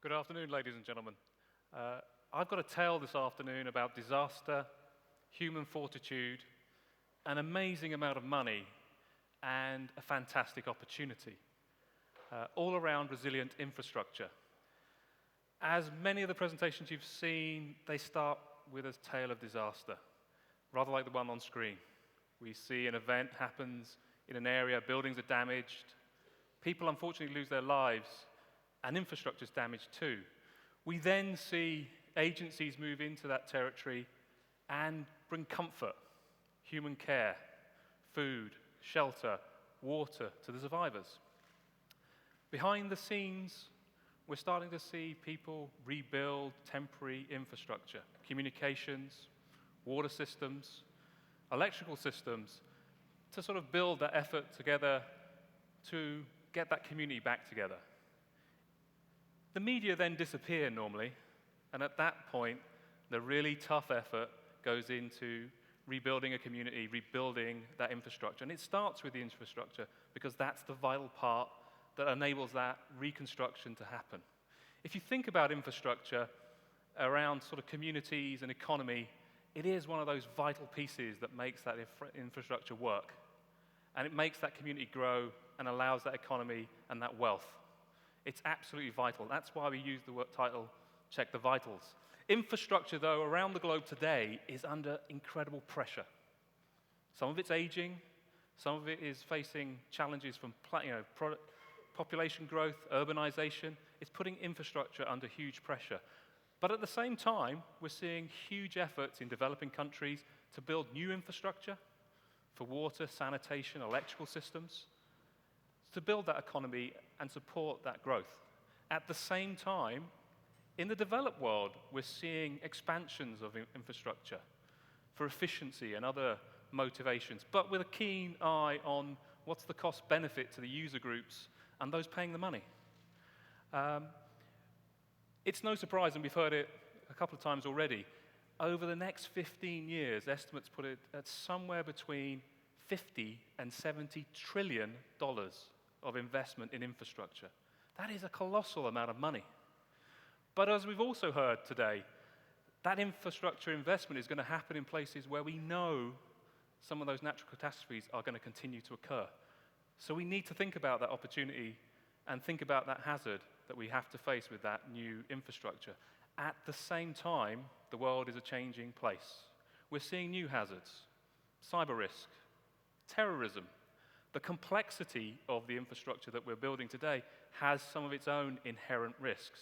Good afternoon, ladies and gentlemen. I've got a tale this afternoon about disaster, human fortitude, an amazing amount of money, and a fantastic opportunity, all around resilient infrastructure. As many of the presentations you've seen, they start with a tale of disaster, rather like the one on screen. We see an event happens in an area, buildings are damaged, people unfortunately lose their lives, and infrastructure is damaged too. We then see agencies move into that territory and bring comfort, human care, food, shelter, water to the survivors. Behind the scenes, we're starting to see people rebuild temporary infrastructure, communications, water systems, electrical systems, to sort of build that effort together to get that community back together. The media then disappear normally, and at that point, the really tough effort goes into rebuilding a community, rebuilding that infrastructure. And it starts with the infrastructure because that's the vital part that enables that reconstruction to happen. If you think about infrastructure around sort of communities and economy, it is one of those vital pieces that makes that infrastructure work. And it makes that community grow and allows that economy and that wealth. It's absolutely vital. That's why we use the title, Check the Vitals. Infrastructure, though, around the globe today is under incredible pressure. Some of it's aging, some of it is facing challenges from population growth, urbanization. It's putting infrastructure under huge pressure. But at the same time, we're seeing huge efforts in developing countries to build new infrastructure for water, sanitation, electrical systems, to build that economy and support that growth. At the same time, in the developed world, we're seeing expansions of infrastructure for efficiency and other motivations, but with a keen eye on what's the cost benefit to the user groups and those paying the money. It's no surprise, and we've heard it a couple of times already, over the next 15 years, estimates put it at somewhere between $50 and $70 trillion of investment in infrastructure. That is a colossal amount of money. But as we've also heard today, that infrastructure investment is going to happen in places where we know some of those natural catastrophes are going to continue to occur. So we need to think about that opportunity and think about that hazard that we have to face with that new infrastructure. At the same time, the world is a changing place. We're seeing new hazards, cyber risk, terrorism. The complexity of the infrastructure that we're building today has some of its own inherent risks.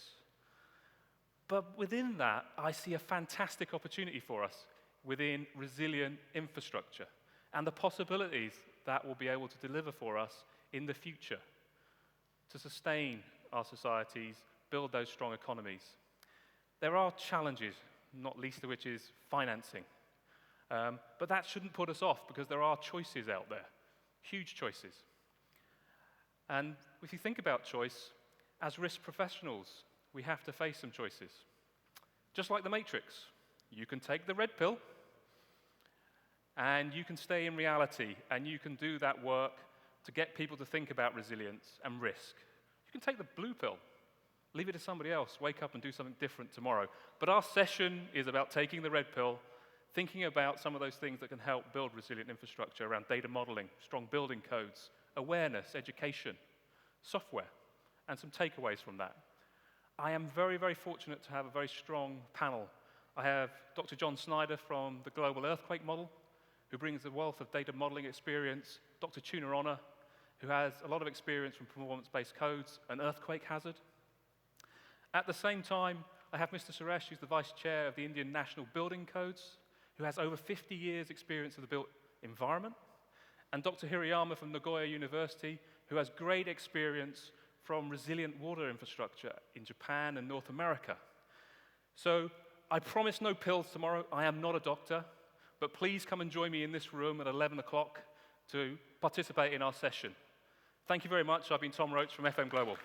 But within that, I see a fantastic opportunity for us within resilient infrastructure and the possibilities that will be able to deliver for us in the future to sustain our societies, build those strong economies. There are challenges, not least of which is financing. But that shouldn't put us off because there are choices out there. Huge choices. And if you think about choice, as risk professionals, we have to face some choices. Just like the Matrix, you can take the red pill, and you can stay in reality, and you can do that work to get people to think about resilience and risk. You can take the blue pill, leave it to somebody else, wake up and do something different tomorrow. But our session is about taking the red pill, thinking about some of those things that can help build resilient infrastructure around data modeling, strong building codes, awareness, education, software, and some takeaways from that. I am very, very fortunate to have a very strong panel. I have Dr. John Snyder from the Global Earthquake Model, who brings a wealth of data modeling experience, Dr. Tuna Honor, who has a lot of experience from performance-based codes and earthquake hazard. At the same time, I have Mr. Suresh, who's the Vice Chair of the Indian National Building Codes, who has over 50 years' experience of the built environment, and Dr. Hirayama from Nagoya University, who has great experience from resilient water infrastructure in Japan and North America. So I promise no pills tomorrow. I am not a doctor, but please come and join me in this room at 11 o'clock to participate in our session. Thank you very much. I've been Tom Roach from FM Global.